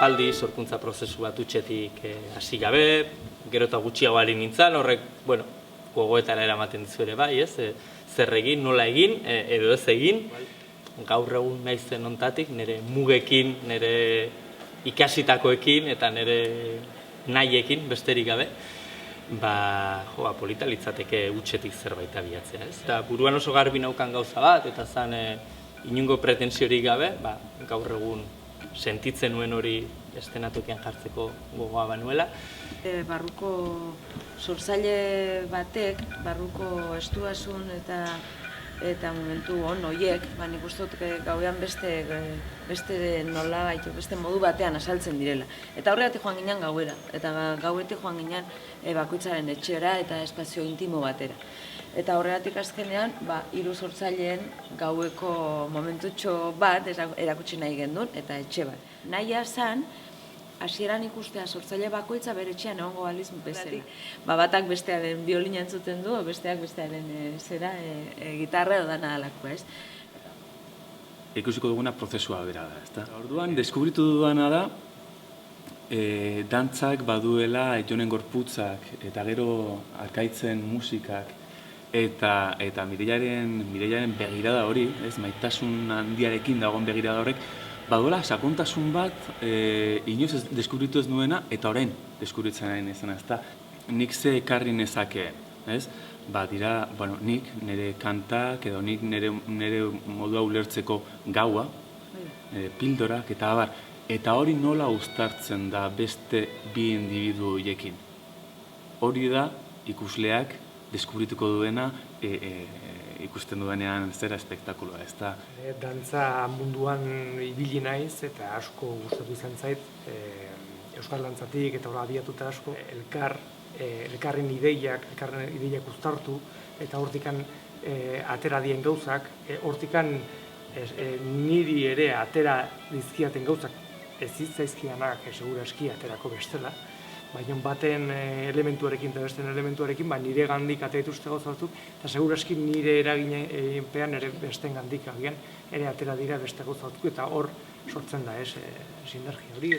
aspaldi, sorkuntza prozesu bat utxetik hasi gabe, gero eta gutxiago ari nintzen, horrek, gogoetara eramaten dizu ere bai, ez? Zer egin, nola egin, edo ez egin, gaur egun naizen ontatik, nire mugekin, nire ikasitakoekin eta nire nahiekin, besterik gabe, polita litzateke utxetik zerbait abiatzea, ez? Eta buruan oso garbi naukan gauza bat, eta zan inungo pretensiorik gabe, gaur egun sentitzen nuen hori estenatokian jartzeko gogoa banuela. Barruko sortzaile batek, barruko estuasun eta momentu on horiek, nik uste dut gauean beste nolabait, beste modu batean asaltzen direla. Eta horregatik joan ginen gauera, eta gauetik joan ginen bakoitzaren etxera eta espazio intimo batera. Eta horregatik azkenean, hiru sortzaileen gaueko momentutxo bat erakutsi nahi gendun, eta etxe bat. Nahia zan, hasieran ikustea sortzaile bakoitza bere etxean egongo baliz bezala. Batak bestearen biolina entzuten du, besteak bestearen gitarra edo dana alakoa, ez? Ikusiko duguna prozesua bera da, ezta? Orduan, deskubritu dudana da, dantzak baduela jonen gorputzak eta gero arkaitzen musikak eta Mireillaren begirada hori, maitasun handiarekin dagoen begirada horrek, baduela sakontasun bat inoiz deskubritu ez nuena eta orain deskubritzen nahi nezena, ezta? Nik ze ekarri nezake, ez? Dira, nik nire kantak edo nik nire modua ulertzeko gaua, pildorak eta abar, eta hori nola uztartzen da beste bi individu horiekin. Hori da ikusleak deskubrituko duena ikusten duenean zera espektakuloa, ez da? Dantza munduan ibili naiz eta asko gustatu izan zait, euskal dantzatik eta hori abiatuta asko, elkarren ideiak uztartu eta hortikan atera dien gauzak, hortikan niri ere atera dizkiaten gauzak ez zitzaizkianak seguraski aterako bestela, baina baten elementuarekin eta besten elementuarekin nire gandik aterituzte gauza batzuk eta seguraski nire eraginean ere besten gandik agian ere atera dira beste gauza batzuk eta hor sortzen da sinergia hori.